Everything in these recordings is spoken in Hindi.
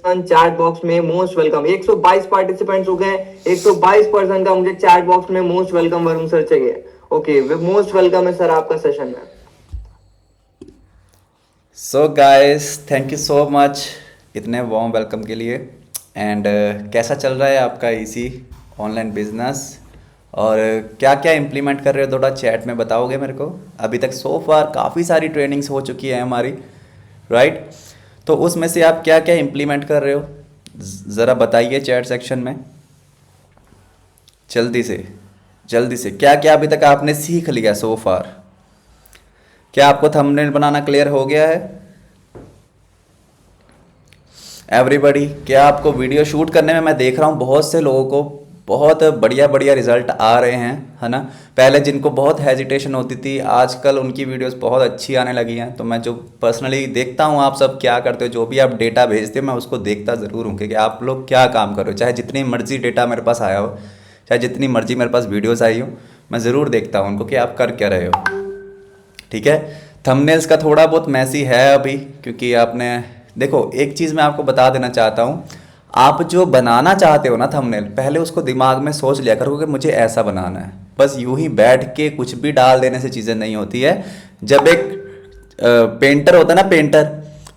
चैट बॉक्स में मोस्ट वेलकम। 122 पार्टिसिपेंट्स हो गए। 122 पर्सन का मुझे चैट बॉक्स में मोस्ट वेलकम वरुण सर चाहिए। ओके, मोस्ट वेलकम है सर आपका सेशन में। So guys, thank you so much इतने वार्म वेलकम के लिए। एंड कैसा चल रहा है आपका इसी ऑनलाइन बिजनेस, और क्या क्या इम्प्लीमेंट कर रहे हो, थोड़ा चैट में बताओगे मेरे को। अभी तक सो फार काफ़ी सारी ट्रेनिंग्स हो चुकी है हमारी, राइट? तो उसमें से आप क्या क्या इम्प्लीमेंट कर रहे हो, ज़रा बताइए चैट सेक्शन में। जल्दी से जल्दी से, क्या क्या अभी तक आपने सीख लिया सो फार? क्या आपको थंबनेल बनाना क्लियर हो गया है एवरीबॉडी? क्या आपको वीडियो शूट करने में, मैं देख रहा हूँ बहुत से लोगों को बहुत बढ़िया बढ़िया रिजल्ट आ रहे हैं, है ना? पहले जिनको बहुत हेजिटेशन होती थी, आजकल उनकी वीडियोस बहुत अच्छी आने लगी हैं। तो मैं जो पर्सनली देखता हूँ आप सब क्या करते हो, जो भी आप डेटा भेजते हो मैं उसको देखता ज़रूर हूँ कि आप लोग क्या काम कर रहे हो। चाहे जितनी मर्जी डेटा मेरे पास आया हो, चाहे जितनी मर्जी मेरे पास वीडियोज़ आई हो, मैं ज़रूर देखता हूँ उनको कि आप कर क्या रहे हो। ठीक है, थंबनेल्स का थोड़ा बहुत मैसी है अभी, क्योंकि आपने देखो एक चीज़ मैं आपको बता देना चाहता हूँ। आप जो बनाना चाहते हो ना थंबनेल, पहले उसको दिमाग में सोच लिया करो कि मुझे ऐसा बनाना है। बस यूं ही बैठ के कुछ भी डाल देने से चीज़ें नहीं होती है। जब एक पेंटर होता है ना, पेंटर,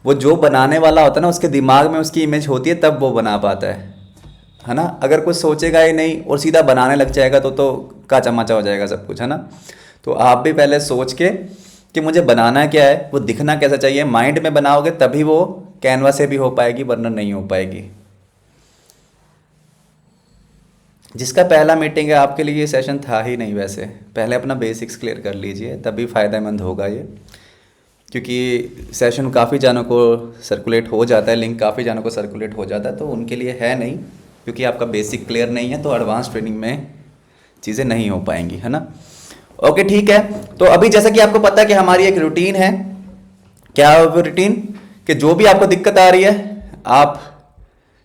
वो जो बनाने वाला होता है ना उसके दिमाग में उसकी इमेज होती है, तब वो बना पाता है ना? अगर कुछ सोचेगा ही नहीं और सीधा बनाने लग जाएगा तो काचा माचा हो जाएगा सब कुछ, है ना? तो आप भी पहले सोच के कि मुझे बनाना क्या है, वो दिखना कैसा चाहिए, माइंड में बनाओगे तभी वो कैनवा से भी हो पाएगी, वरना नहीं हो पाएगी। जिसका पहला मीटिंग है आपके लिए ये सेशन था ही नहीं, वैसे पहले अपना बेसिक्स क्लियर कर लीजिए, तभी फ़ायदेमंद होगा ये। क्योंकि सेशन काफ़ी जानों को सर्कुलेट हो जाता है, लिंक काफ़ी जानों को सर्कुलेट हो जाता है, तो उनके लिए है नहीं, क्योंकि आपका बेसिक क्लियर नहीं है, तो एडवांस ट्रेनिंग में चीज़ें नहीं हो पाएंगी, है ना? ओके ठीक है। तो अभी जैसा कि आपको पता है कि हमारी एक रूटीन है। क्या है वो रूटीन? कि जो भी आपको दिक्कत आ रही है आप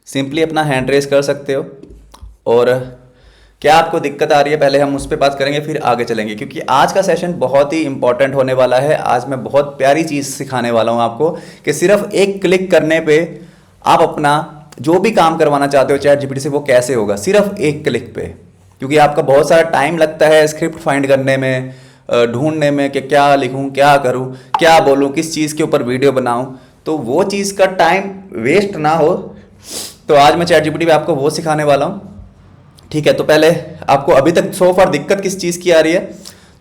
सिंपली अपना हैंड रेस कर सकते हो, और क्या आपको दिक्कत आ रही है पहले हम उस पर बात करेंगे, फिर आगे चलेंगे, क्योंकि आज का सेशन बहुत ही इंपॉर्टेंट होने वाला है। आज मैं बहुत प्यारी चीज़ सिखाने वाला हूँ आपको कि सिर्फ एक क्लिक करने पे आप अपना जो भी काम करवाना चाहते हो चैट जीपीटी से, वो कैसे होगा सिर्फ एक क्लिक पे। क्योंकि आपका बहुत सारा टाइम लगता है स्क्रिप्ट फाइंड करने में, ढूंढने में कि क्या लिखूं, क्या करूं, क्या बोलूं, किस चीज़ के ऊपर वीडियो बनाऊं। तो वो चीज़ का टाइम वेस्ट ना हो, तो आज मैं चैट जीपीटी पे आपको वो सिखाने वाला हूं। ठीक है, तो पहले आपको अभी तक सो फार दिक्कत किस चीज़ की आ रही है,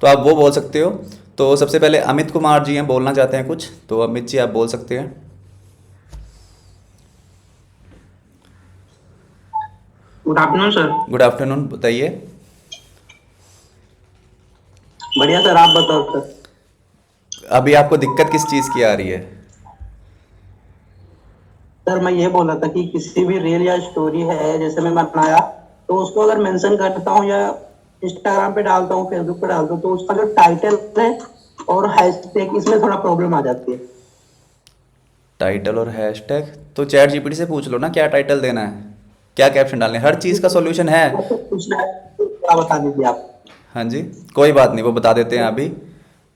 तो आप वो बोल सकते हो। तो सबसे पहले अमित कुमार जी हैं, बोलना चाहते हैं कुछ, तो अमित जी आप बोल सकते हैं। Good afternoon sir. Good afternoon, बताइए। बढ़िया सर, आप बताओ सर। अभी आपको दिक्कत किस चीज़ की आ रही है? सर मैं ये बोल रहा था कि किसी भी रील या स्टोरी है जैसे मैं बनाया, तो उसको अगर मेंशन करता हूँ या इंस्टाग्राम पे डालता हूँ, फेसबुक पे डालता हूँ, तो उसका जो टाइटल है और हैशटैग, इसमें थोड़ा प्रॉब्लम आ जाती है। टाइटल और हैशटैग तो चैट जीपीटी से पूछ लो ना, क्या टाइटल देना है, क्या कैप्शन डालने है, हर चीज़ का सॉल्यूशन है। तो कुछ क्या बता दीजिए आप। हाँ जी, कोई बात नहीं, वो बता देते हैं अभी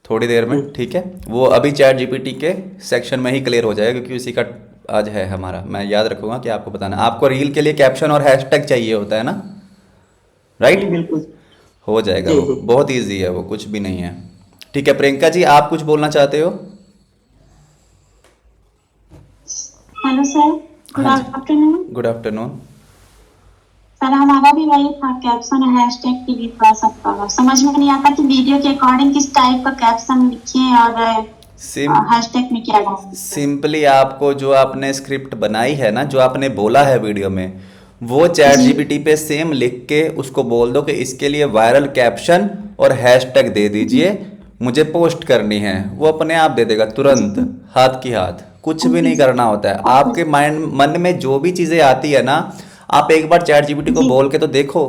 थोड़ी देर में, ठीक है? वो अभी चैट जीपीटी के सेक्शन में ही क्लियर हो जाएगा, क्योंकि उसी का आज है हमारा। मैं याद रखूंगा कि आपको बताना है। आपको रील के लिए कैप्शन और हैशटैग चाहिए होता है ना, जी राइट? बिल्कुल। हो जाएगा, जी वो जी। बहुत ईजी है, वो कुछ भी नहीं है। ठीक है, प्रियंका जी आप कुछ बोलना चाहते हो? हेलो सर, गुड हाँ जी, आफ्टरनून। Good afternoon. सर हमारा भी वही था, कैप्शन हैशटैग के लिए थोड़ा सा प्रॉब्लम, समझ में नहीं आता कि वीडियो के अकॉर्डिंग किस टाइप का कैप्शन लिखें और सिम हैशटैग में क्या डालें सर। सिंपली आपको जो आपने स्क्रिप्ट बनाई है ना, जो आपने बोला है वीडियो में, वो चैट जी जीपीटी पे सेम लिख के उसको बोल दो कि इसके लिए वायरल कैप्शन और हैशटैग दे जी दीजिए, मुझे पोस्ट करनी है। वो अपने आप दे देगा तुरंत, जी। हाथ की हाथ, कुछ भी ओके नहीं करना होता है। ओके आपके माइंड मन में जो भी चीज़ें आती है ना, आप एक बार चैट जीपीटी को जी बोल के तो देखो।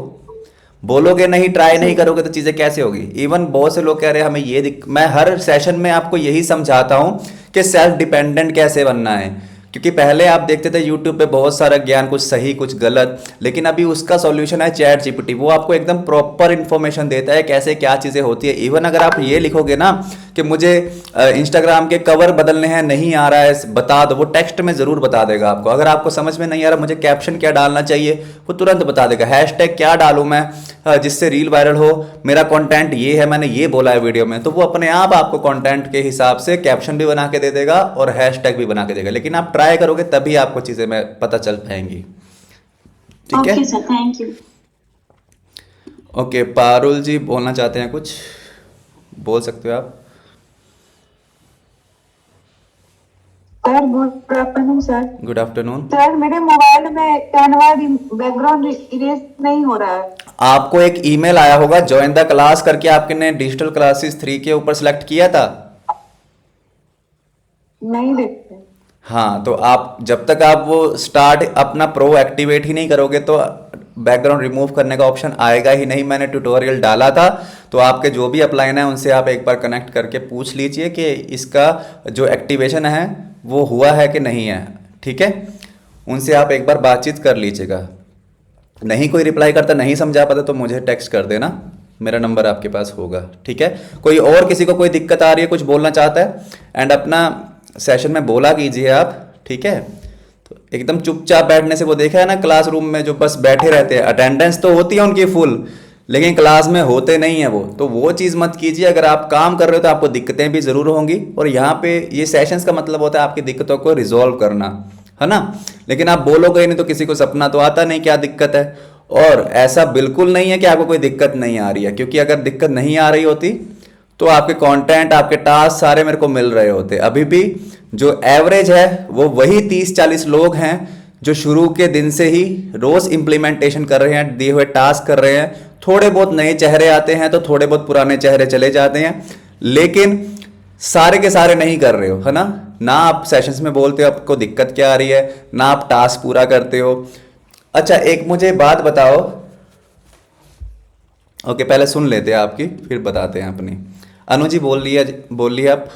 बोलोगे नहीं, ट्राई जी नहीं करोगे तो चीज़ें कैसे होगी? इवन बहुत से लोग कह रहे हैं हमें मैं हर सेशन में आपको यही समझाता हूँ कि सेल्फ डिपेंडेंट कैसे बनना है। क्योंकि पहले आप देखते थे यूट्यूब पे बहुत सारा ज्ञान, कुछ सही कुछ गलत, लेकिन अभी उसका सॉल्यूशन है चैट जीपीटी। वो आपको एकदम प्रॉपर इन्फॉर्मेशन देता है कैसे क्या चीज़ें होती है। इवन अगर आप ये लिखोगे ना कि मुझे इंस्टाग्राम के कवर बदलने हैं, नहीं आ रहा है, बता दो, वो टेक्स्ट में ज़रूर बता देगा आपको। अगर आपको समझ में नहीं आ रहा मुझे कैप्शन क्या डालना चाहिए, वो तुरंत बता देगा। हैशटैग क्या डालूं मैं जिससे रील वायरल हो, मेरा कंटेंट ये है, मैंने ये बोला है वीडियो में, तो वो अपने आप आपको कंटेंट के हिसाब से कैप्शन भी बना के दे देगा और हैशटैग भी बना के देगा। लेकिन आप ट्राई करोगे तभी आपको चीज़ें में पता चल पाएंगी। ठीक है, okay sir, thank you. Okay. Parul ji बोलना चाहते हैं कुछ, बोल सकते हो आप। Sir good afternoon sir. Good afternoon. Sir मेरे मोबाइल में कैनवा बैकग्राउंड इरेज नहीं हो रहा है। आपको एक ईमेल आया होगा ज्वाइन द क्लास करके, आपने डिजिटल क्लासेस 3 के ऊपर सेलेक्ट किया था। नहीं देखते। हाँ, तो आप जब तक आप वो स्टार्ट अपना प्रो एक्टिवेट ही नहीं करोगे तो बैकग्राउंड रिमूव करने का ऑप्शन आएगा ही नहीं। मैंने ट्यूटोरियल डाला था, तो आपके जो भी अपलाइन है उनसे आप एक बार कनेक्ट करके पूछ लीजिए कि इसका जो एक्टिवेशन है वो हुआ है कि नहीं है। ठीक है, उनसे आप एक बार बातचीत कर लीजिएगा। नहीं कोई रिप्लाई करता, नहीं समझा पाता तो मुझे टेक्स्ट कर देना, मेरा नंबर आपके पास होगा। ठीक है, कोई और किसी को कोई दिक्कत आ रही है, कुछ बोलना चाहता है, एंड अपना सेशन में बोला कीजिए आप। ठीक है, तो एकदम चुपचाप बैठने से, वो देखा है ना क्लासरूम में जो बस बैठे रहते हैं, अटेंडेंस तो होती है उनकी फुल, लेकिन क्लास में होते नहीं है वो, तो वो चीज़ मत कीजिए। अगर आप काम कर रहे हो तो आपको दिक्कतें भी ज़रूर होंगी, और यहाँ पे ये सेशंस का मतलब होता है आपकी दिक्कतों को रिजॉल्व करना, है ना। लेकिन आप बोलोगे नहीं तो किसी को सपना तो आता नहीं क्या दिक्कत है। और ऐसा बिल्कुल नहीं है कि आपको कोई दिक्कत नहीं आ रही है, क्योंकि अगर दिक्कत नहीं आ रही होती तो आपके कंटेंट, आपके टास्क सारे मेरे को मिल रहे होते। अभी भी जो एवरेज है वो वही 30-40 लोग हैं जो शुरू के दिन से ही रोज इम्प्लीमेंटेशन कर रहे हैं, दिए हुए टास्क कर रहे हैं। थोड़े बहुत नए चेहरे आते हैं तो थोड़े बहुत पुराने चेहरे चले जाते हैं, लेकिन सारे के सारे नहीं कर रहे हो, है ना। ना आप सेशंस में बोलते हो आपको दिक्कत क्या आ रही है, ना आप टास्क पूरा करते हो। अच्छा, एक मुझे बात बताओ। ओके, पहले सुन लेते हैं आपकी, फिर बताते हैं अपनी। अनु जी बोलिए आप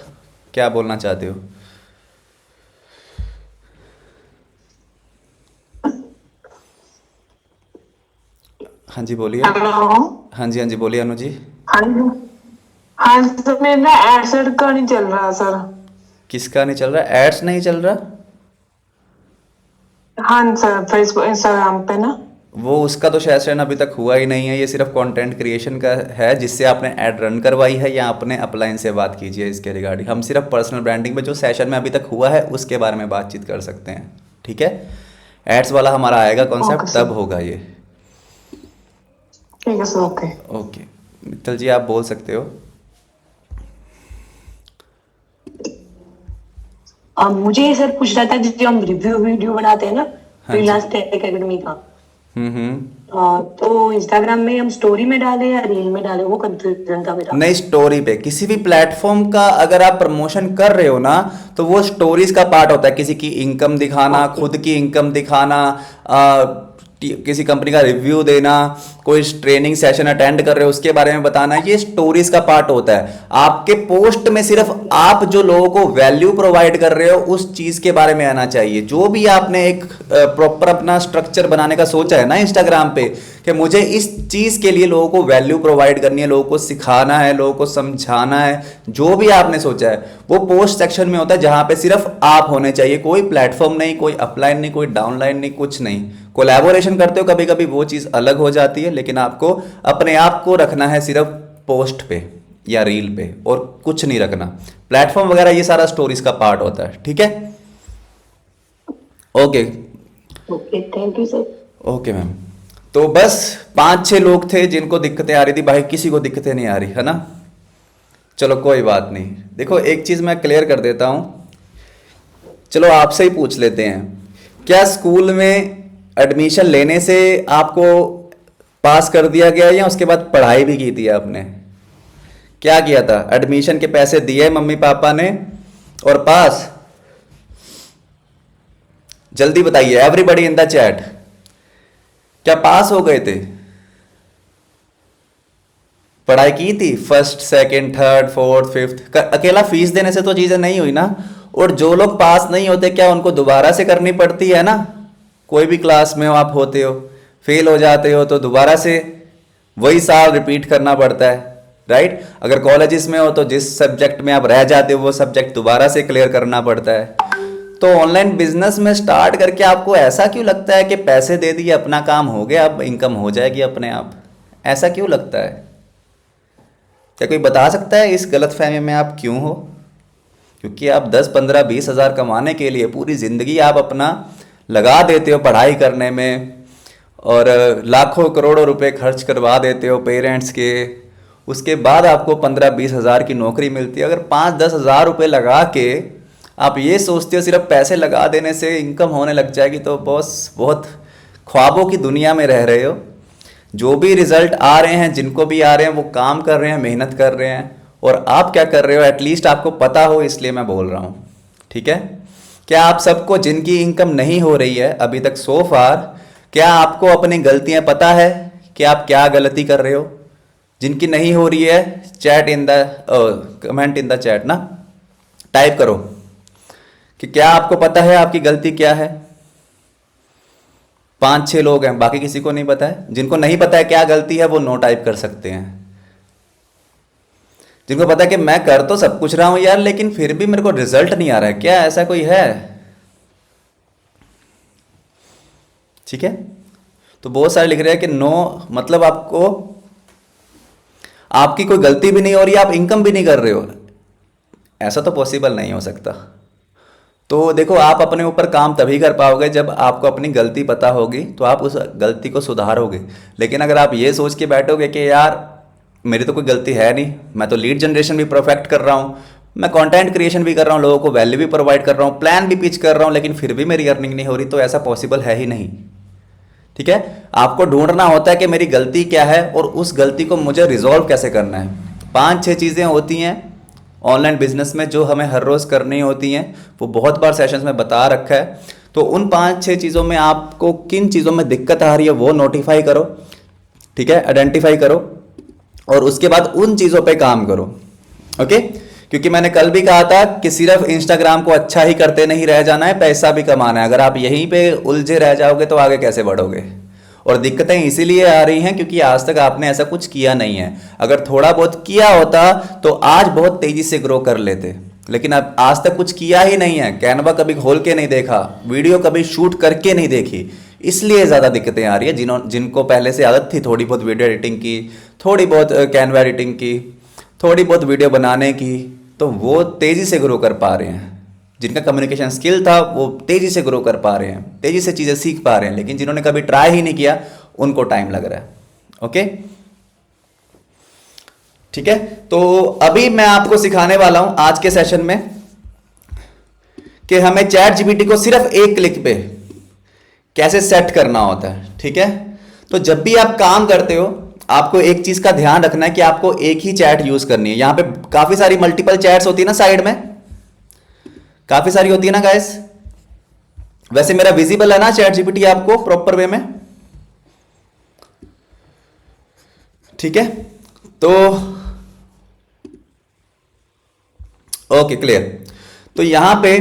क्या बोलना चाहते हो। हाँ जी बोलिए। हेलो। हाँ जी बोलिए अनु जी। हाँ जी। हाँ सर, मेरा एड का नहीं चल रहा सर। किसका नहीं चल रहा? एड्स नहीं चल रहा? हाँ सर, फेसबुक इंस्टाग्राम पे ना। वो उसका तो सेशन अभी तक हुआ ही नहीं है। ये सिर्फ कंटेंट क्रिएशन का है, जिससे आपने ऐड रन करवाई है या आपने अपलाइन से बात कीजिए इसके रिगार्डिंग। हम सिर्फ पर्सनल ब्रांडिंग में जो सेशन में अभी तक हुआ है उसके बारे में बातचीत कर सकते हैं। ठीक है, एड्स वाला हमारा आएगा कॉन्सेप्ट, Okay, तब sir. होगा ये। ठीक है सर, ओके। ओके मित्तल जी, आप बोल सकते हो। मुझे सर पूछ रहा था, जो हम रिव्यू वीडियो बनाते हैं ना हाँ जी। फ्रीलांस टेक एकेडमी का, हम्म। तो इंस्टाग्राम में हम स्टोरी में डाले या रील में डाले, वो कंफ्यूजन था मेरा। नहीं, स्टोरी पे। किसी भी प्लेटफॉर्म का अगर आप प्रमोशन कर रहे हो ना, तो वो स्टोरीज का पार्ट होता है। किसी की इनकम दिखाना, खुद की इनकम दिखाना, किसी कंपनी का रिव्यू देना, कोई ट्रेनिंग सेशन अटेंड कर रहे हो उसके बारे में बताना, ये स्टोरीज का पार्ट होता है। आपके पोस्ट में सिर्फ आप जो लोगों को वैल्यू प्रोवाइड कर रहे हो उस चीज के बारे में आना चाहिए। जो भी आपने एक प्रॉपर अपना स्ट्रक्चर बनाने का सोचा है ना इंस्टाग्राम पे, कि मुझे इस चीज के लिए लोगों को वैल्यू प्रोवाइड करनी है, लोगों को सिखाना है, लोगों को समझाना है, जो भी आपने सोचा है वो पोस्ट सेक्शन में होता है, जहां पे सिर्फ आप होने चाहिए। कोई प्लेटफॉर्म नहीं, कोई अपलाइन नहीं, कोई डाउनलाइन नहीं, कुछ नहीं। कोलैबोरेशन करते हो कभी कभी, वो चीज़ अलग हो जाती है, लेकिन आपको अपने आप को रखना है सिर्फ पोस्ट पे या रील पे, और कुछ नहीं रखना। प्लेटफॉर्म वगैरह ये सारा स्टोरीज का पार्ट होता है। ठीक है, okay okay, thank you sir. Okay ma'am. तो बस 5-6 लोग थे जिनको दिक्कतें आ रही थी, भाई किसी को दिक्कतें नहीं आ रही, है ना। चलो कोई बात नहीं। देखो एक चीज़ मैं क्लियर कर देता हूँ, चलो आपसे ही पूछ लेते हैं। क्या स्कूल में एडमिशन लेने से आपको पास कर दिया गया, या उसके बाद पढ़ाई भी की थी आपने? क्या किया था? एडमिशन के पैसे दिए मम्मी पापा ने और पास? जल्दी बताइए एवरीबॉडी इन द चैट, क्या पास हो गए थे? पढ़ाई की थी, first second third fourth fifth, अकेला फीस देने से तो चीज़ें नहीं हुई ना। और जो लोग पास नहीं होते क्या उनको दोबारा से करनी पड़ती है ना? कोई भी क्लास में हो आप होते हो, फेल हो जाते हो तो दोबारा से वही साल रिपीट करना पड़ता है, राइट? अगर कॉलेजेस में हो तो जिस सब्जेक्ट में आप रह जाते हो वो सब्जेक्ट दोबारा से क्लियर करना पड़ता है। तो ऑनलाइन बिजनेस में स्टार्ट करके आपको ऐसा क्यों लगता है कि पैसे दे दिए अपना काम हो गया, अब इनकम हो जाएगी अपने आप? ऐसा क्यों लगता है? क्या कोई बता सकता है इस गलतफहमी में आप क्यों हो? क्योंकि आप 10, 15, 20 हज़ार कमाने के लिए पूरी ज़िंदगी आप अपना लगा देते हो पढ़ाई करने में, और लाखों करोड़ों रुपए खर्च करवा देते हो पेरेंट्स के। उसके बाद आपको 15-20 हज़ार की नौकरी मिलती है। अगर 5-10 हज़ार रुपये लगा के आप ये सोचते हो सिर्फ पैसे लगा देने से इनकम होने लग जाएगी, तो बॉस बहुत ख्वाबों की दुनिया में रह रहे हो। जो भी रिजल्ट आ रहे हैं, जिनको भी आ रहे हैं, वो काम कर रहे हैं, मेहनत कर रहे हैं, और आप क्या कर रहे हो एटलीस्ट आपको पता हो, इसलिए मैं बोल रहा हूँ, ठीक है? क्या आप सबको जिनकी इनकम नहीं हो रही है अभी तक सो फार, क्या आपको अपनी गलतियाँ पता है कि आप क्या गलती कर रहे हो? जिनकी नहीं हो रही है chat in the comment in the chat ना टाइप करो कि क्या आपको पता है आपकी गलती क्या है। 5-6 लोग हैं, बाकी किसी को नहीं पता है। जिनको नहीं पता है क्या गलती है वो नो टाइप कर सकते हैं। जिनको पता है कि मैं कर तो सब कुछ रहा हूं यार, लेकिन फिर भी मेरे को रिजल्ट नहीं आ रहा है, क्या ऐसा कोई है? ठीक है, तो बहुत सारे लिख रहे हैं कि नो, मतलब आपको आपकी कोई गलती भी नहीं हो रही, आप इनकम भी नहीं कर रहे हो। ऐसा तो पॉसिबल नहीं हो सकता। तो देखो, आप अपने ऊपर काम तभी कर पाओगे जब आपको अपनी गलती पता होगी, तो आप उस गलती को सुधारोगे। लेकिन अगर आप ये सोच के बैठोगे कि यार मेरी तो कोई गलती है नहीं, मैं तो लीड जनरेशन भी परफेक्ट कर रहा हूँ, मैं कंटेंट क्रिएशन भी कर रहा हूँ, लोगों को वैल्यू भी प्रोवाइड कर रहा हूँ, प्लान भी पिच कर रहा हूँ, लेकिन फिर भी मेरी अर्निंग नहीं हो रही, तो ऐसा पॉसिबल है ही नहीं। ठीक है, आपको ढूंढना होता है कि मेरी गलती क्या है और उस गलती को मुझे रिजॉल्व कैसे करना है। 5-6 चीज़ें होती हैं ऑनलाइन बिजनेस में जो हमें हर रोज़ करनी होती हैं, वो बहुत बार सेशंस में बता रखा है। तो उन 5-6 चीज़ों में आपको किन चीज़ों में दिक्कत आ रही है वो नोटिफाई करो, ठीक है, आइडेंटिफाई करो, और उसके बाद उन चीज़ों पे काम करो। ओके, क्योंकि मैंने कल भी कहा था कि सिर्फ इंस्टाग्राम को अच्छा ही करते नहीं रह जाना है, पैसा भी कमाना है। अगर आप यहीं पे उलझे रह जाओगे तो आगे कैसे बढ़ोगे? और दिक्कतें इसीलिए आ रही हैं क्योंकि आज तक आपने ऐसा कुछ किया नहीं है। अगर थोड़ा बहुत किया होता तो आज बहुत तेजी से ग्रो कर लेते, लेकिन अब आज तक कुछ किया ही नहीं है। कैनवा कभी खोल के नहीं देखा, वीडियो कभी शूट करके नहीं देखी, इसलिए ज़्यादा दिक्कतें आ रही है। जिनको पहले से आदत थी थोड़ी बहुत वीडियो एडिटिंग की, थोड़ी बहुत कैनवा एडिटिंग की, थोड़ी बहुत वीडियो बनाने की, तो वो तेज़ी से ग्रो कर पा रहे हैं। जिनका कम्युनिकेशन स्किल था वो तेज़ी से ग्रो कर पा रहे हैं, तेज़ी से चीज़ें सीख पा रहे हैं। लेकिन जिन्होंने कभी ट्राई ही नहीं किया उनको टाइम लग रहा है। ओके, ठीक है, तो अभी मैं आपको सिखाने वाला हूं आज के सेशन में कि हमें चैट जीपीटी को सिर्फ एक क्लिक पे कैसे सेट करना होता है। ठीक है, तो जब भी आप काम करते हो आपको एक चीज का ध्यान रखना है कि आपको एक ही चैट यूज करनी है। यहां पे काफी सारी मल्टीपल चैट्स होती है ना, साइड में काफी सारी होती है ना गाइस। वैसे मेरा विजिबल है ना चैट जीपीटी आपको प्रॉपर वे में? ठीक है, तो ओके, क्लियर। तो यहां पे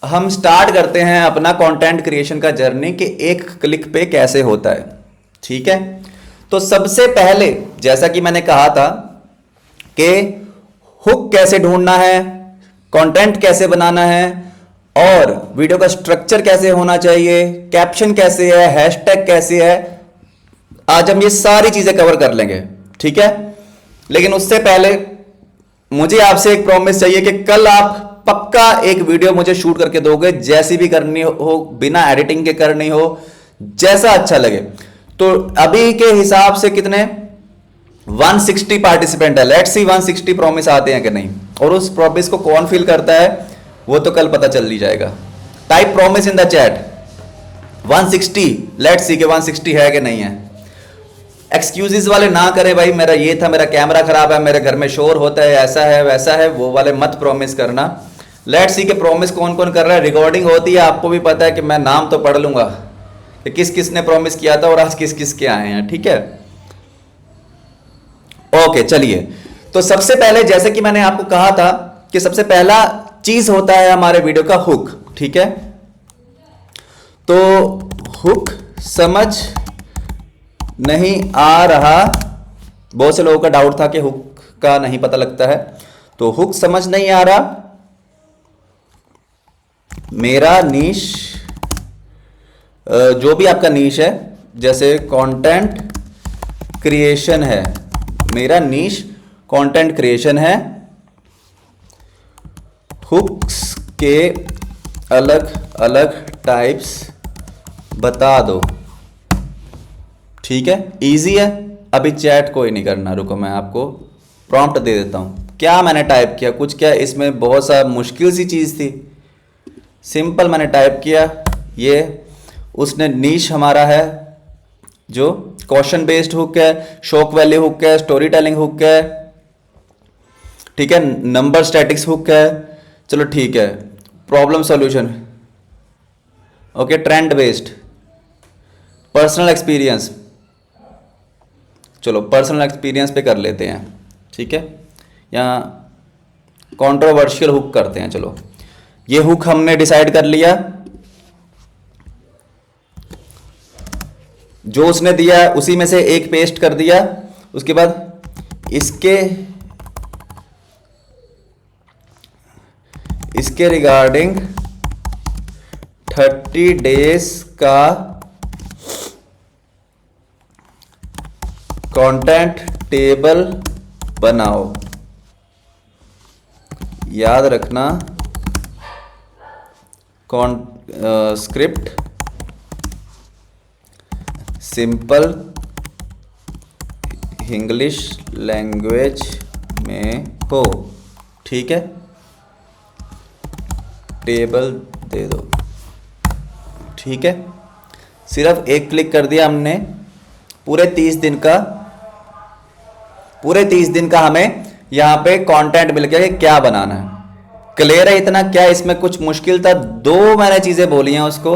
हम स्टार्ट करते हैं अपना कंटेंट क्रिएशन का जर्नी कि एक क्लिक पे कैसे होता है। ठीक है, तो सबसे पहले जैसा कि मैंने कहा था कि हुक कैसे ढूंढना है, कंटेंट कैसे बनाना है, और वीडियो का स्ट्रक्चर कैसे होना चाहिए, कैप्शन कैसे है, हैशटैग कैसे है, आज हम ये सारी चीजें कवर कर लेंगे। ठीक है, लेकिन उससे पहले मुझे आपसे एक प्रॉमिस चाहिए कि कल आप पक्का एक वीडियो मुझे शूट करके दोगे, जैसी भी करनी हो, बिना एडिटिंग के करनी हो, जैसा अच्छा लगे। तो अभी के हिसाब से कितने 160 पार्टिसिपेंट है। लेट्स सी 160 प्रॉमिस आते हैं कि नहीं, और उस प्रॉमिस को कौन फील करता है वो तो कल पता चल ही जाएगा। Type promise in the chat 160, let's see कि 160 है कि नहीं है। एक्सक्यूजेस वाले ना करें भाई, मेरा ये था, मेरा कैमरा खराब है, मेरे घर में शोर होता है, ऐसा है वैसा है, वो वाले मत प्रॉमिस करना। लेट्स सी कि प्रॉमिस कौन कौन कर रहा है। रिकॉर्डिंग होती है, आपको भी पता है कि मैं नाम तो पढ़ लूंगा कि किस किस ने प्रॉमिस किया था और आज किस किस के आए हैं। ठीक है, ओके चलिए, तो सबसे पहले जैसे कि मैंने आपको कहा था कि सबसे पहला चीज होता है हमारे वीडियो का हुक, ठीक है। तो हुक समझ नहीं आ रहा, बहुत से लोगों का डाउट था कि हुक का नहीं पता लगता है, तो हुक समझ नहीं आ रहा। मेरा नीश, जो भी आपका नीश है, जैसे कंटेंट क्रिएशन है, मेरा नीश कंटेंट क्रिएशन है, हुक्स के अलग अलग टाइप्स बता दो, ठीक है। इजी है, अभी चैट कोई नहीं करना, रुको मैं आपको प्रॉम्प्ट दे देता हूं। क्या मैंने टाइप किया, कुछ क्या इसमें बहुत सा मुश्किल सी चीज थी, सिंपल मैंने टाइप किया, ये उसने नीश हमारा है जो क्वेश्चन बेस्ड हुक है, शॉक वैल्यू हुक है, स्टोरी टेलिंग हुक है, ठीक है, नंबर स्टैटिक्स हुक है, चलो ठीक है, problem solution, okay, trend based, personal experience, चलो पर्सनल एक्सपीरियंस पे कर लेते हैं, ठीक है, यहाँ कंट्रोवर्शियल हुक करते हैं। चलो ये हुक हमने डिसाइड कर लिया, जो उसने दिया है उसी में से एक पेस्ट कर दिया। उसके बाद इसके रिगार्डिंग 30 डेज का कंटेंट टेबल बनाओ, याद रखना स्क्रिप्ट सिंपल इंग्लिश लैंग्वेज में हो, ठीक है, टेबल दे दो, ठीक है। सिर्फ एक क्लिक कर दिया हमने, पूरे 30 दिन का हमें यहाँ पे कंटेंट मिल गया कि क्या बनाना है। क्लियर है इतना? क्या इसमें कुछ मुश्किल था? 2 मैंने चीजें बोली हैं उसको,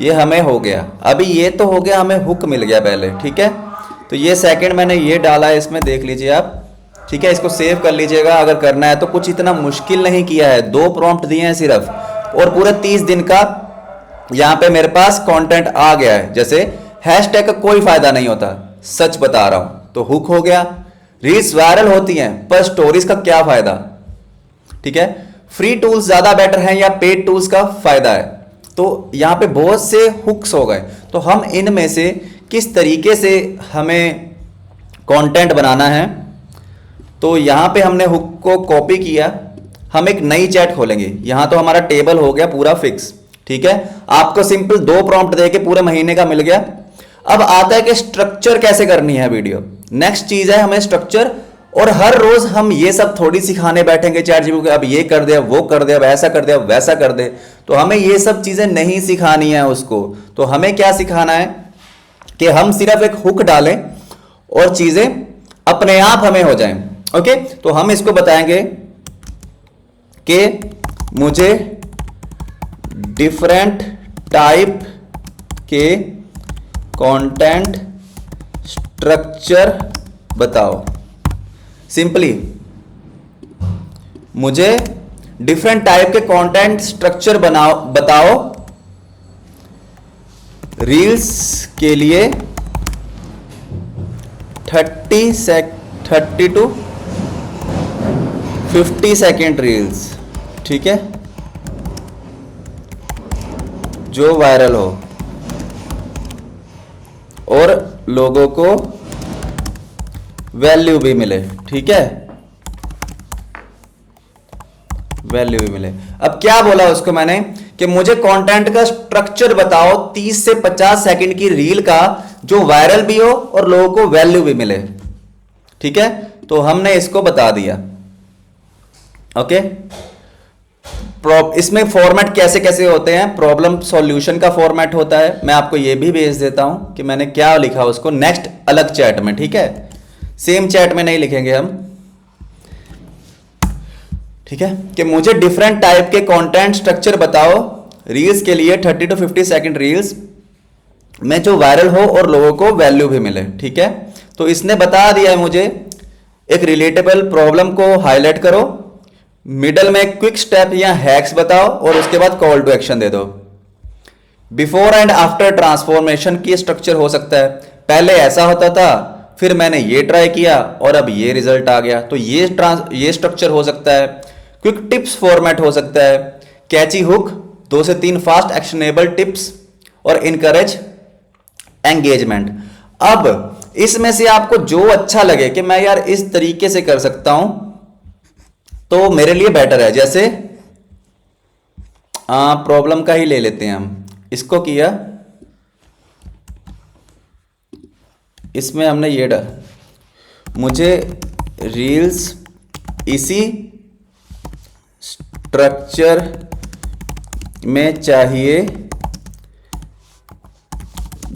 ये हमें हो गया। अभी ये तो हो गया, हमें हुक मिल गया पहले, ठीक है। तो ये सेकंड मैंने ये डाला है इसमें, देख लीजिए आप, ठीक है। इसको सेव कर लीजिएगा अगर करना है तो। कुछ इतना मुश्किल नहीं किया है, 2 प्रॉम्प्ट दिए हैं सिर्फ, और पूरे 30 दिन का यहाँ पे मेरे पास कंटेंट आ गया है। जैसे हैशटैग का कोई फायदा नहीं होता, सच बता रहा हूं, तो हुक हो गया। रील्स वायरल होती हैं पर स्टोरीज का क्या फायदा, ठीक है। फ्री टूल्स ज्यादा बेटर हैं या पेड टूल्स का फायदा है? तो यहां पे बहुत से हुक्स हो गए, तो हम इनमें से किस तरीके से हमें कंटेंट बनाना है, तो यहां पे हमने हुक को कॉपी किया। हम एक नई चैट खोलेंगे, यहां तो हमारा टेबल हो गया पूरा फिक्स, ठीक है। आपको सिंपल 2 प्रॉम्प्ट देके पूरे महीने का मिल गया। अब आता है कि स्ट्रक्चर कैसे करनी है वीडियो। नेक्स्ट चीज है हमें स्ट्रक्चर, और हर रोज हम ये सब थोड़ी सिखाने बैठेंगे चैट जीपीटी को, अब ये कर दे, अब वो कर दे, अब ऐसा कर दे, अब वैसा कर दे। तो हमें ये सब चीजें नहीं सिखानी है उसको। तो हमें क्या सिखाना है कि हम सिर्फ एक हुक डालें और चीजें अपने आप हमें हो जाएं। ओके, तो हम इसको बताएंगे कि मुझे डिफरेंट टाइप के कंटेंट स्ट्रक्चर बताओ। सिंपली मुझे डिफरेंट टाइप के कंटेंट स्ट्रक्चर बताओ रील्स के लिए 30 to 50 सेकेंड रील्स, ठीक है, जो वायरल हो और लोगों को वैल्यू भी मिले, ठीक है, वैल्यू भी मिले। अब क्या बोला उसको मैंने कि मुझे कंटेंट का स्ट्रक्चर बताओ 30 से 50 सेकंड की रील का, जो वायरल भी हो और लोगों को वैल्यू भी मिले, ठीक है। तो हमने इसको बता दिया। ओके, इसमें फॉर्मेट कैसे कैसे होते हैं, प्रॉब्लम सॉल्यूशन का फॉर्मेट होता है। मैं आपको यह भी भेज देता हूं कि मैंने क्या लिखा उसको नेक्स्ट अलग चैट में, ठीक है, सेम चैट में नहीं लिखेंगे हम, ठीक है, कि मुझे डिफरेंट टाइप के कंटेंट स्ट्रक्चर बताओ रील्स के लिए 30 to 50 सेकंड रील्स में, जो वायरल हो और लोगों को वैल्यू भी मिले, ठीक है। तो इसने बता दिया है मुझे, एक रिलेटेबल प्रॉब्लम को हाईलाइट करो, मिडल में क्विक स्टेप या हैक्स बताओ और उसके बाद कॉल टू एक्शन दे दो। बिफोर एंड आफ्टर ट्रांसफॉर्मेशन की स्ट्रक्चर हो सकता है, पहले ऐसा होता था, फिर मैंने ये ट्राई किया और अब ये रिजल्ट आ गया, तो ये स्ट्रक्चर हो सकता है। क्विक टिप्स फॉर्मेट हो सकता है, कैची हुक, 2 से 3 फास्ट एक्शनेबल टिप्स और इनकरेज एंगेजमेंट। अब इसमें से आपको जो अच्छा लगे कि मैं यार इस तरीके से कर सकता हूं तो मेरे लिए बेटर है। जैसे प्रॉब्लम का ही ले लेते हैं हम, इसको किया, इसमें हमने ये डाला, मुझे रील्स इसी स्ट्रक्चर में चाहिए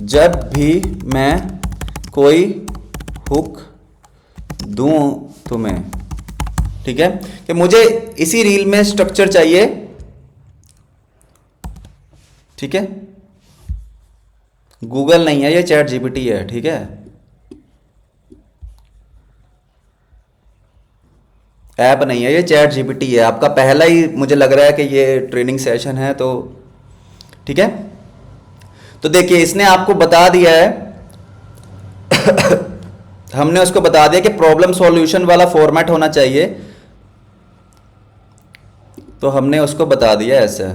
जब भी मैं कोई हुक दूं तुम्हें। ठीक है, कि मुझे इसी रील में स्ट्रक्चर चाहिए। ठीक है, गूगल नहीं है, ये चैट जीपीटी है। ठीक है, ऐप नहीं है, ये चैट जीपीटी है। आपका पहला ही मुझे लग रहा है कि ये ट्रेनिंग सेशन है, तो ठीक है। तो देखिए इसने आपको बता दिया है हमने उसको बता दिया कि प्रॉब्लम सॉल्यूशन वाला फॉर्मेट होना चाहिए, तो हमने उसको बता दिया ऐसा।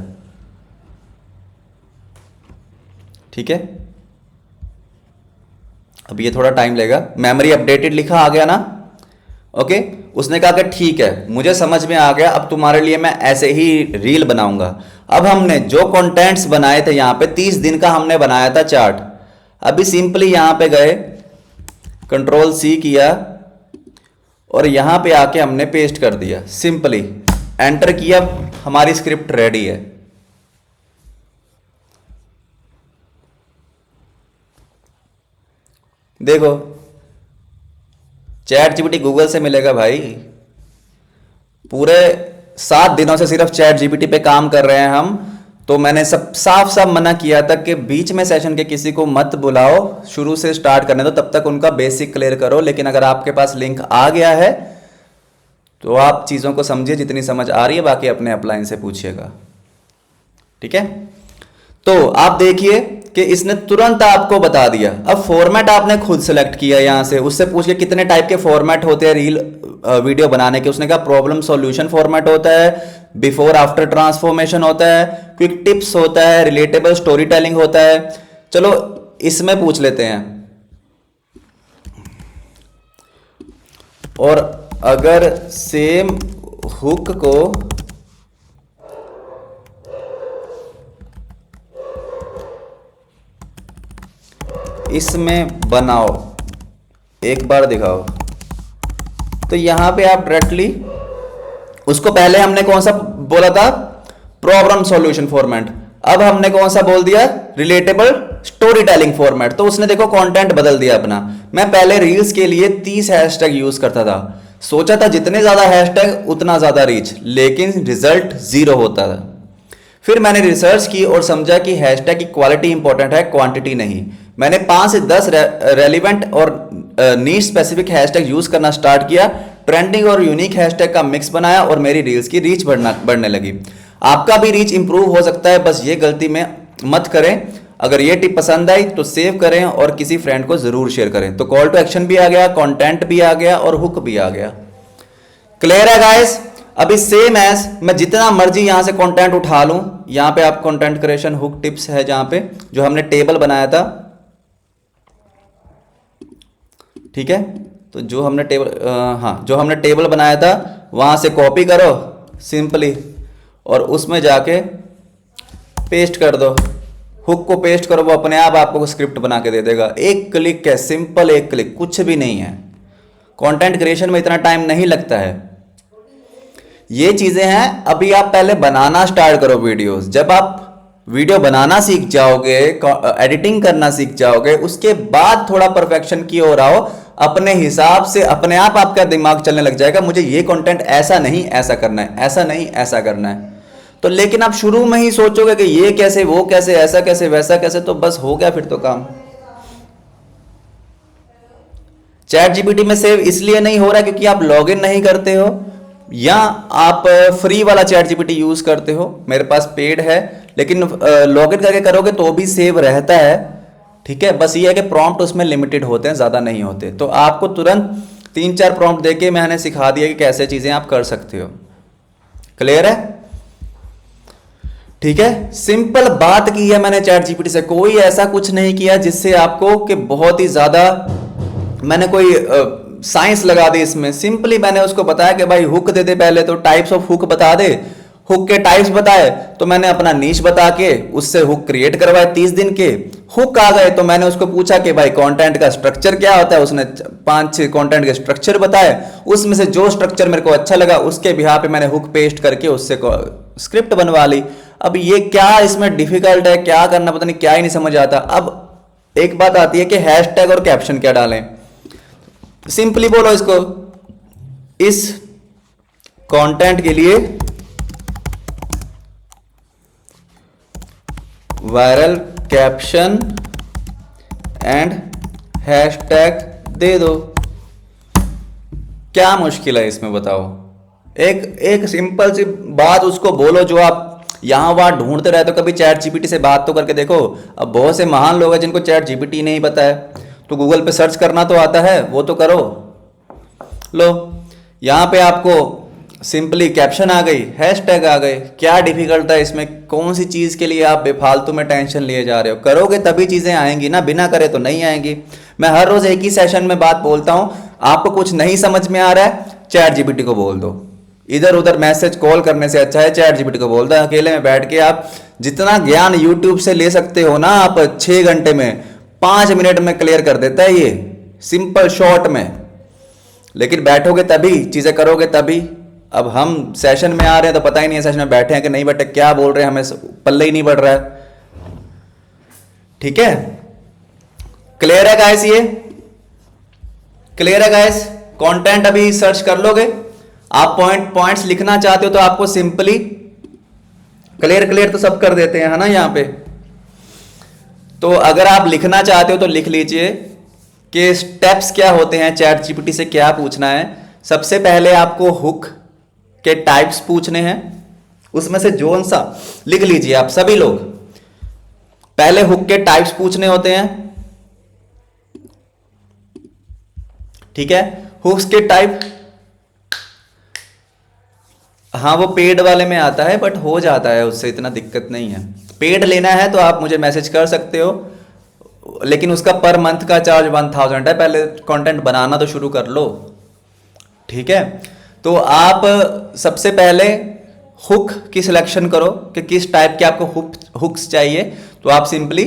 ठीक है, अब ये थोड़ा टाइम लेगा, मेमोरी अपडेटेड लिखा आ गया ना। ओके, उसने कहा कि ठीक है मुझे समझ में आ गया, अब तुम्हारे लिए मैं ऐसे ही रील बनाऊंगा। अब हमने जो कंटेंट्स बनाए थे यहां पे 30 दिन का हमने बनाया था चार्ट, अभी सिंपली यहां पे गए, कंट्रोल सी किया और यहां पे आके हमने पेस्ट कर दिया, सिंपली एंटर किया, हमारी स्क्रिप्ट रेडी है। देखो चैट जीपीटी गूगल से मिलेगा भाई, पूरे 7 दिनों से सिर्फ चैट जीपीटी पे काम कर रहे हैं हम। तो मैंने सब साफ साफ मना किया था कि बीच में सेशन के किसी को मत बुलाओ, शुरू से स्टार्ट करने दो, तब तक उनका बेसिक क्लियर करो। लेकिन अगर आपके पास लिंक आ गया है तो आप चीज़ों को समझिए जितनी समझ आ रही है, बाकी अपने अपलाइन से पूछिएगा। ठीक है, तो आप देखिए कि इसने तुरंत आपको बता दिया। अब फॉर्मेट आपने खुद सेलेक्ट किया, यहां से उससे पूछ के कितने टाइप के फॉर्मेट होते हैं रील वीडियो बनाने के। उसने कहा प्रॉब्लम सॉल्यूशन फॉर्मेट होता है, बिफोर आफ्टर ट्रांसफॉर्मेशन होता है, क्विक टिप्स होता है, रिलेटेबल स्टोरी टेलिंग होता है। चलो इसमें पूछ लेते हैं। और अगर सेम हुक को इसमें बनाओ, एक बार दिखाओ, तो यहां पे आप डायरेक्टली उसको, पहले हमने कौन सा बोला था, प्रॉब्लम सॉल्यूशन फॉर्मेट, अब हमने कौन सा बोल दिया, रिलेटेबल स्टोरी टेलिंग फॉर्मेट। तो उसने देखो कंटेंट बदल दिया अपना। मैं पहले रील्स के लिए 30 हैशटैग यूज करता था, सोचा था जितने ज्यादा हैशटैग उतना ज्यादा रीच, लेकिन रिजल्ट 0 होता था। फिर मैंने रिसर्च की और समझा कि हैशटैग की क्वालिटी इंपॉर्टेंट है, क्वांटिटी नहीं। मैंने 5 से 10 रेलिवेंट और नीश स्पेसिफिक हैशटैग यूज करना स्टार्ट किया, ट्रेंडिंग और यूनिक हैशटैग का मिक्स बनाया और मेरी रील्स की रीच बढ़ने लगी। आपका भी रीच इंप्रूव हो सकता है, बस ये गलती में मत करें। अगर ये टिप पसंद आई तो सेव करें और किसी फ्रेंड को जरूर शेयर करें। तो कॉल टू एक्शन भी आ गया, कंटेंट भी आ गया और हुक भी आ गया। क्लियर है गाइस? अभी सेम एज मैं जितना मर्जी यहां से कंटेंट उठा लूं, यहां पे आप कंटेंट क्रिएशन हुक टिप्स है, जहां पे जो हमने टेबल बनाया था। ठीक है, तो जो हमने टेबल बनाया था वहां से कॉपी करो सिंपली और उसमें जाके पेस्ट कर दो, हुक को पेस्ट करो, वो अपने आप आपको स्क्रिप्ट बना के दे देगा। एक क्लिक है, सिंपल एक क्लिक, कुछ भी नहीं है। कंटेंट क्रिएशन में इतना टाइम नहीं लगता है। ये चीजें हैं, अभी आप पहले बनाना स्टार्ट करो वीडियोस। जब आप वीडियो बनाना सीख जाओगे, एडिटिंग करना सीख जाओगे, उसके बाद थोड़ा परफेक्शन की ओर आओ, अपने हिसाब से अपने आप आपका दिमाग चलने लग जाएगा, मुझे ये कंटेंट ऐसा नहीं ऐसा करना है, ऐसा नहीं ऐसा करना है। तो लेकिन आप शुरू में ही सोचोगे कि ये कैसे, वो कैसे, ऐसा कैसे, वैसा कैसे, तो बस हो गया फिर तो काम। चैट जीपीटी में सेव इसलिए नहीं हो रहा क्योंकि आप लॉगिन नहीं करते हो या आप फ्री वाला चैट जीपीटी यूज करते हो। मेरे पास पेड है, लेकिन लॉगिन करके करोगे तो भी सेव रहता है। ठीक है, बस ये है कि प्रॉम्प्ट उसमें लिमिटेड होते हैं, ज़्यादा नहीं होते। तो आपको तुरंत 3-4 प्रॉम्प्ट देके मैंने सिखा दिया कि कैसे चीज़ें आप कर सकते हो। क्लियर है? ठीक है, सिंपल बात की है मैंने चैट जीपीटी से, कोई ऐसा कुछ नहीं किया जिससे आपको कि बहुत ही ज़्यादा मैंने कोई साइंस लगा दी इसमें। सिंपली मैंने उसको बताया कि भाई हुक दे दे, पहले तो टाइप्स ऑफ हुक बता दे, हुक के टाइप्स बताए तो मैंने अपना नीश बता के उससे हुक क्रिएट करवाए 30 दिन के। हुक आ गए तो मैंने उसको पूछा कि भाई कंटेंट का स्ट्रक्चर क्या होता है, उसने 5-6 कंटेंट के स्ट्रक्चर बताए, उसमें से जो स्ट्रक्चर मेरे को अच्छा लगा उसके बिहार पे मैंने हुक पेस्ट करके उससे स्क्रिप्ट बनवा ली। अब ये क्या इसमें डिफिकल्ट है, क्या करना पता नहीं, क्या ही नहीं समझ आता। अब एक बात आती है कि हैशटैग और कैप्शन क्या डालें। सिंपली बोलो इसको, इस कंटेंट के लिए वायरल कैप्शन एंड हैशटैग दे दो। क्या मुश्किल है इसमें बताओ? एक सिंपल सी बात उसको बोलो जो आप यहां वहां ढूंढते रहते हो। कभी चैट जीपीटी से बात तो करके देखो। अब बहुत से महान लोग हैं जिनको चैट जीपीटी नहीं पता है, तो गूगल पे सर्च करना तो आता है, वो तो करो। लो, यहां पे आपको सिंपली कैप्शन आ गई, हैशटैग आ गए। क्या डिफिकल्ट है इसमें? कौन सी चीज के लिए आप बेफालतू में टेंशन लिए जा रहे हो? करोगे तभी चीजें आएंगी ना, बिना करे तो नहीं आएंगी। मैं हर रोज एक ही सेशन में बात बोलता हूं, आपको कुछ नहीं समझ में आ रहा है, चैट जीपीटी को बोल दो। इधर उधर मैसेज कॉल करने से अच्छा है चैट जीपीटी को बोल दो। अकेले में बैठ के आप जितना ज्ञान यूट्यूब से ले सकते हो ना, आप 6 घंटे में 5 मिनट में क्लियर कर देता है ये, सिंपल शॉर्ट में। लेकिन बैठोगे तभी, चीजें करोगे तभी। अब हम सेशन में आ रहे हैं तो पता ही नहीं है सेशन में बैठे हैं कि नहीं बैठे, क्या बोल रहे हैं हमें पल्ले ही नहीं बढ़ रहा है। ठीक है, क्लियर है गाइस? ये क्लियर है गाइस? कंटेंट अभी सर्च कर लोगे आप, पॉइंट्स लिखना चाहते हो तो आपको सिंपली क्लियर तो सब कर देते हैं, है ना यहाँ पे। तो अगर आप लिखना चाहते हो तो लिख लीजिए कि स्टेप्स क्या होते हैं, चैट जीपीटी से क्या पूछना है। सबसे पहले आपको हुक के टाइप्स पूछने हैं, उसमें से जोन सा लिख लीजिए आप सभी लोग। पहले हुक के टाइप्स पूछने होते हैं, ठीक है। हुक्स के टाइप, हाँ वो पेड वाले में आता है, बट हो जाता है उससे, इतना दिक्कत नहीं है। पेड लेना है तो आप मुझे मैसेज कर सकते हो, लेकिन उसका पर मंथ का चार्ज 1000 है। पहले कंटेंट बनाना तो शुरू कर लो, ठीक है। तो आप सबसे पहले हुक की सिलेक्शन करो कि किस टाइप के आपको हुक्स चाहिए। तो आप सिंपली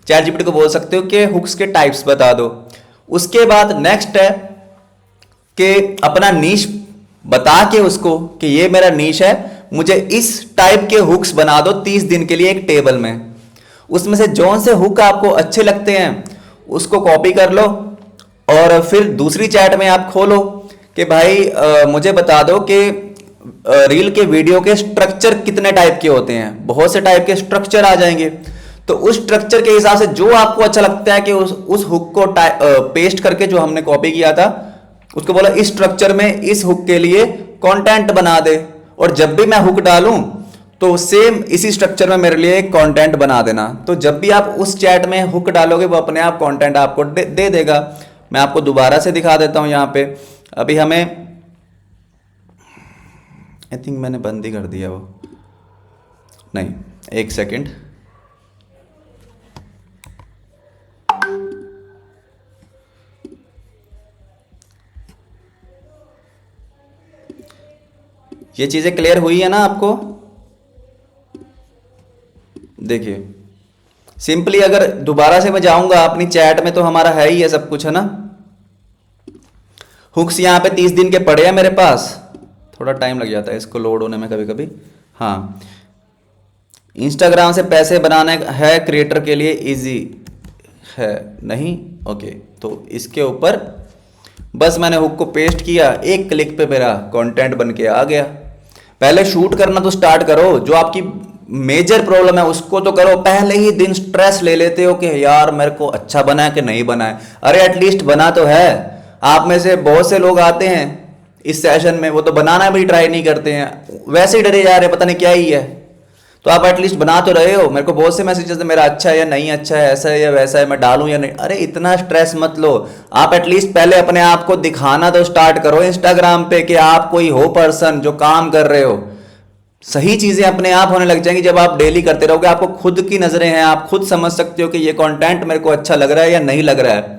चैट जीपीटी को बोल सकते हो कि हुक्स के टाइप्स बता दो। उसके बाद नेक्स्ट है कि अपना नीश बता के उसको कि ये मेरा नीश है, मुझे इस टाइप के हुक्स बना दो 30 दिन के लिए एक टेबल में। उसमें से जौन से हुक आपको अच्छे लगते हैं उसको कॉपी कर लो और फिर दूसरी चैट में आप खोलो कि भाई मुझे बता दो कि रील के वीडियो के स्ट्रक्चर कितने टाइप के होते हैं। बहुत से टाइप के स्ट्रक्चर आ जाएंगे, तो उस स्ट्रक्चर के हिसाब से जो आपको अच्छा लगता है कि उस हुक को पेस्ट करके जो हमने कॉपी किया था उसको बोला इस स्ट्रक्चर में इस हुक के लिए कंटेंट बना दे, और जब भी मैं हुक डालूं तो सेम इसी स्ट्रक्चर में मेरे लिए एक कंटेंट बना देना। तो जब भी आप उस चैट में हुक डालोगे वो अपने आप कंटेंट आपको दे देगा। मैं आपको दोबारा से दिखा देता हूं। यहाँ पे अभी हमें, आई थिंक मैंने बंद ही कर दिया वो, नहीं एक सेकेंड, ये चीजें क्लियर हुई है ना आपको? देखिए सिंपली अगर दोबारा से मैं जाऊंगा अपनी चैट में तो हमारा है ही है सब कुछ, है ना। हुक्स यहाँ पे 30 दिन के पड़े हैं मेरे पास, थोड़ा टाइम लग जाता है इसको लोड होने में कभी कभी। हाँ, इंस्टाग्राम से पैसे बनाने है क्रिएटर के लिए इजी है नहीं? ओके, तो इसके ऊपर बस मैंने हुक को पेस्ट किया, एक क्लिक पे मेरा कंटेंट बन के आ गया। पहले शूट करना तो स्टार्ट करो, जो आपकी मेजर प्रॉब्लम है उसको तो करो। पहले ही दिन स्ट्रेस ले लेते हो कि यार मेरे को अच्छा बना है कि नहीं बना है। अरे एटलीस्ट बना तो है, आप में से बहुत से लोग आते हैं इस सेशन में, वो तो बनाना भी ट्राई नहीं करते हैं, वैसे ही डरे जा रहे हैं, पता नहीं क्या ही है। तो आप एटलीस्ट बना तो रहे हो। मेरे को बहुत से मैसेजेस मेरा अच्छा है या नहीं अच्छा है, ऐसा है या वैसा है, मैं डालूं या नहीं। अरे इतना स्ट्रेस मत लो, आप एटलीस्ट पहले अपने आप को दिखाना तो स्टार्ट करो इंस्टाग्राम पे कि आप कोई हो पर्सन जो काम कर रहे हो। सही चीजें अपने आप होने लग जाएंगी जब आप डेली करते रहोगे। आपको खुद की नजरें हैं, आप खुद समझ सकते हो कि ये कंटेंट मेरे को अच्छा लग रहा है या नहीं लग रहा है।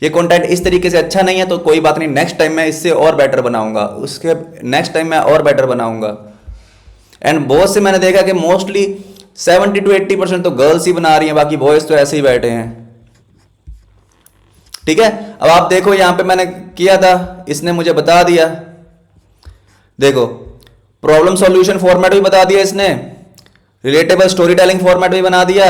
ये कंटेंट इस तरीके से अच्छा नहीं है तो कोई बात नहीं, नेक्स्ट टाइम मैं इससे और बेटर बनाऊंगा, उसके नेक्स्ट टाइम मैं और बेटर बनाऊंगा। एंड बहुत से मैंने देखा कि मोस्टली 70 to 80% तो गर्ल्स ही बना रही हैं, बाकी बॉयज तो ऐसे ही बैठे हैं। ठीक है, अब आप देखो यहां पे मैंने किया था, इसने मुझे बता दिया, देखो प्रॉब्लम सॉल्यूशन फॉर्मेट भी बता दिया इसने, रिलेटेबल स्टोरी टेलिंग फॉर्मेट भी बना दिया,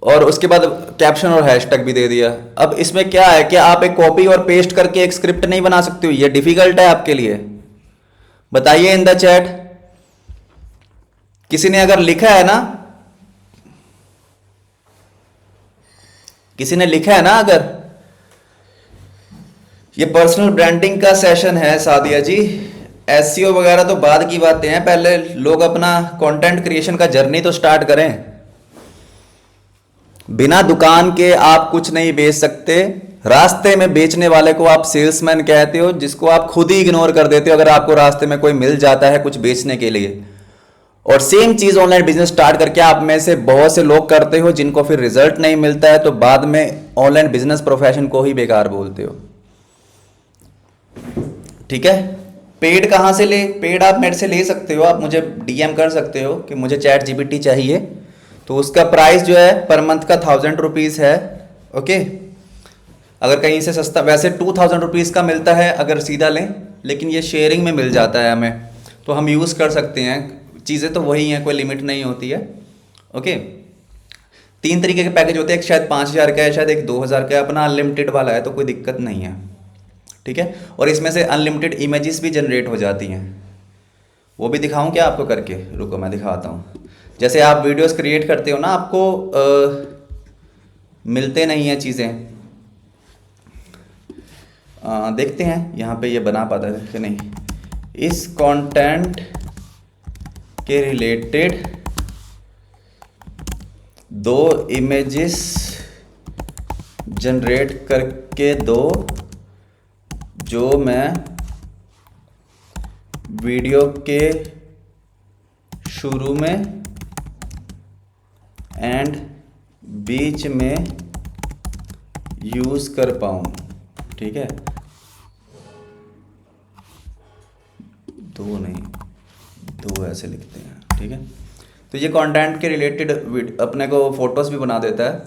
और उसके बाद कैप्शन और हैशटैग भी दे दिया। अब इसमें क्या है कि आप एक कॉपी और पेस्ट करके एक स्क्रिप्ट नहीं बना सकते हो, ये डिफिकल्ट है आपके लिए? बताइए इन द चैट, किसी ने अगर लिखा है ना, किसी ने लिखा है ना, अगर ये पर्सनल ब्रांडिंग का सेशन है सादिया जी, एसईओ वगैरह तो बाद की बातें हैं, पहले लोग अपना कंटेंट क्रिएशन का जर्नी तो स्टार्ट करें। बिना दुकान के आप कुछ नहीं बेच सकते। रास्ते में बेचने वाले को आप सेल्समैन कहते हो, जिसको आप खुद ही इग्नोर कर देते हो अगर आपको रास्ते में कोई मिल जाता है कुछ बेचने के लिए। और सेम चीज ऑनलाइन बिजनेस स्टार्ट करके आप में से बहुत से लोग करते हो, जिनको फिर रिजल्ट नहीं मिलता है, तो बाद में ऑनलाइन बिजनेस प्रोफेशन को ही बेकार बोलते हो। ठीक है, पेड कहां से ले? पेड आप मेरे से ले सकते हो, आप मुझे डीएम कर सकते हो कि मुझे चैट जीपीटी चाहिए, तो उसका प्राइस जो है पर मंथ का 1000 रुपीज़ है। ओके, अगर कहीं से सस्ता, वैसे 2000 रुपीज़ का मिलता है अगर सीधा लें, लेकिन ये शेयरिंग में मिल जाता है हमें, तो हम यूज़ कर सकते हैं। चीज़ें तो वही हैं, कोई लिमिट नहीं होती है। ओके, 3 तरीके के पैकेज होते हैं, एक शायद 5000 का है, शायद एक 2000 का है, अपना अनलिमिटेड वाला है तो कोई दिक्कत नहीं है। ठीक है, और इसमें से अनलिमिटेड इमेजेस भी जनरेट हो जाती हैं, वो भी दिखाऊं क्या आपको करके? रुको मैं दिखाता हूँ। जैसे आप वीडियोस क्रिएट करते हो ना, आपको मिलते नहीं हैं चीज़ें, देखते हैं यहाँ पे ये बना पाता है कि नहीं। इस कंटेंट के रिलेटेड 2 इमेजेस जनरेट करके दो, जो मैं वीडियो के शुरू में एंड बीच में यूज़ कर पाऊँ। ठीक है, 2 नहीं, 2 ऐसे लिखते हैं। ठीक है, तो ये कंटेंट के रिलेटेड अपने को फोटोज़ भी बना देता है,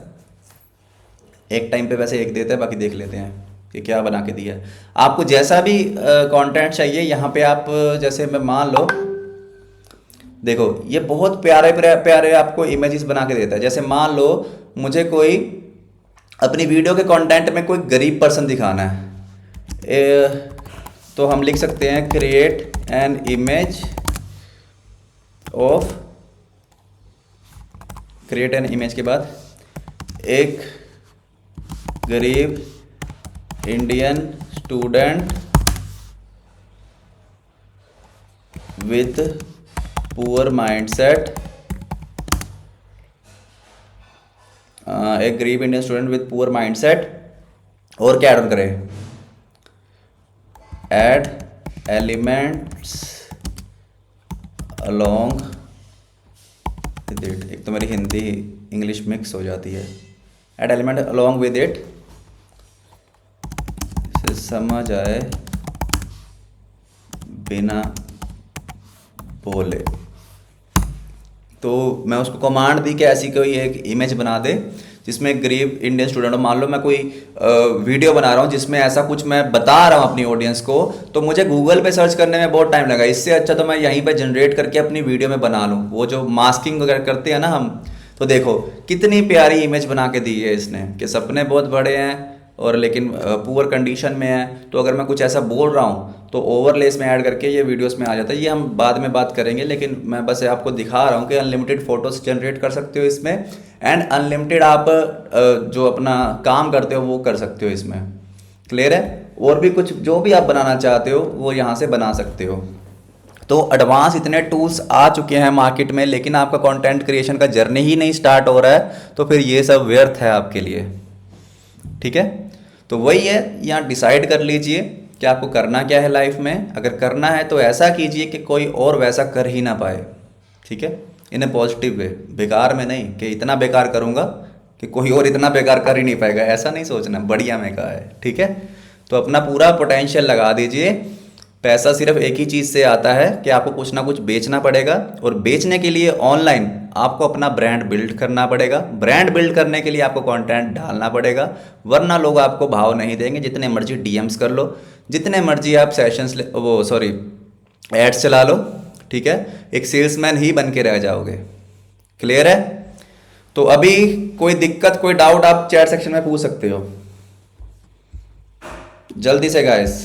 एक टाइम पे वैसे एक देता है, बाकी देख लेते हैं कि क्या बना के दिया है। आपको जैसा भी कंटेंट चाहिए यहाँ पे आप, जैसे मैं मान लो, देखो ये बहुत प्यारे प्यारे आपको इमेजेस बना के देता है। जैसे मान लो मुझे कोई अपनी वीडियो के कंटेंट में कोई गरीब पर्सन दिखाना है, तो हम लिख सकते हैं create an image of, create an image के बाद एक गरीब Indian student with poor mindset, एक गरीब Indian student with poor mindset, और क्या ऐड ऑन करें? Add elements along with it. एक तो मेरी हिंदी इंग्लिश मिक्स हो जाती है। Add element along with it से समझ आए बिना बोले। तो मैं उसको कमांड दी कि ऐसी कोई एक इमेज बना दे जिसमें एक गरीब इंडियन स्टूडेंट हो। मान लो मैं कोई वीडियो बना रहा हूँ जिसमें ऐसा कुछ मैं बता रहा हूँ अपनी ऑडियंस को, तो मुझे गूगल पे सर्च करने में बहुत टाइम लगा। इससे अच्छा तो मैं यहीं पे जनरेट करके अपनी वीडियो में बना लूँ। वो जो मास्किंग वगैरह करते हैं ना हम, तो देखो कितनी प्यारी इमेज बना के दी है इसने कि सपने बहुत बड़े हैं और लेकिन पुअर कंडीशन में है। तो अगर मैं कुछ ऐसा बोल रहा हूँ तो ओवरलेस में ऐड करके ये वीडियोस में आ जाता है। ये हम बाद में बात करेंगे, लेकिन मैं बस आपको दिखा रहा हूँ कि अनलिमिटेड फ़ोटोज़ जनरेट कर सकते हो इसमें, एंड अनलिमिटेड आप जो अपना काम करते हो वो कर सकते हो इसमें। क्लियर है? और भी कुछ जो भी आप बनाना चाहते हो वो यहाँ से बना सकते हो। तो एडवांस इतने टूल्स आ चुके हैं मार्केट में, लेकिन आपका कंटेंट क्रिएशन का जर्नी ही नहीं स्टार्ट हो रहा है, तो फिर ये सब व्यर्थ है आपके लिए। ठीक है, तो वही है, यहाँ डिसाइड कर लीजिए कि आपको करना क्या है लाइफ में। अगर करना है तो ऐसा कीजिए कि कोई और वैसा कर ही ना पाए। ठीक है, इन ए पॉजिटिव वे, बेकार में नहीं कि इतना बेकार करूँगा कि कोई और इतना बेकार कर ही नहीं पाएगा, ऐसा नहीं सोचना, बढ़िया में कहा है। ठीक है, तो अपना पूरा पोटेंशियल लगा दीजिए। पैसा सिर्फ एक ही चीज़ से आता है कि आपको कुछ ना कुछ बेचना पड़ेगा, और बेचने के लिए ऑनलाइन आपको अपना ब्रांड बिल्ड करना पड़ेगा। ब्रांड बिल्ड करने के लिए आपको कंटेंट डालना पड़ेगा, वरना लोग आपको भाव नहीं देंगे। जितने मर्जी डीएम्स कर लो, जितने मर्जी आप सेशंस एड्स चला लो, ठीक है, एक सेल्समैन ही बन के रह जाओगे। क्लियर है? तो अभी कोई दिक्कत, कोई डाउट आप चैट सेक्शन में पूछ सकते हो जल्दी से गाइस।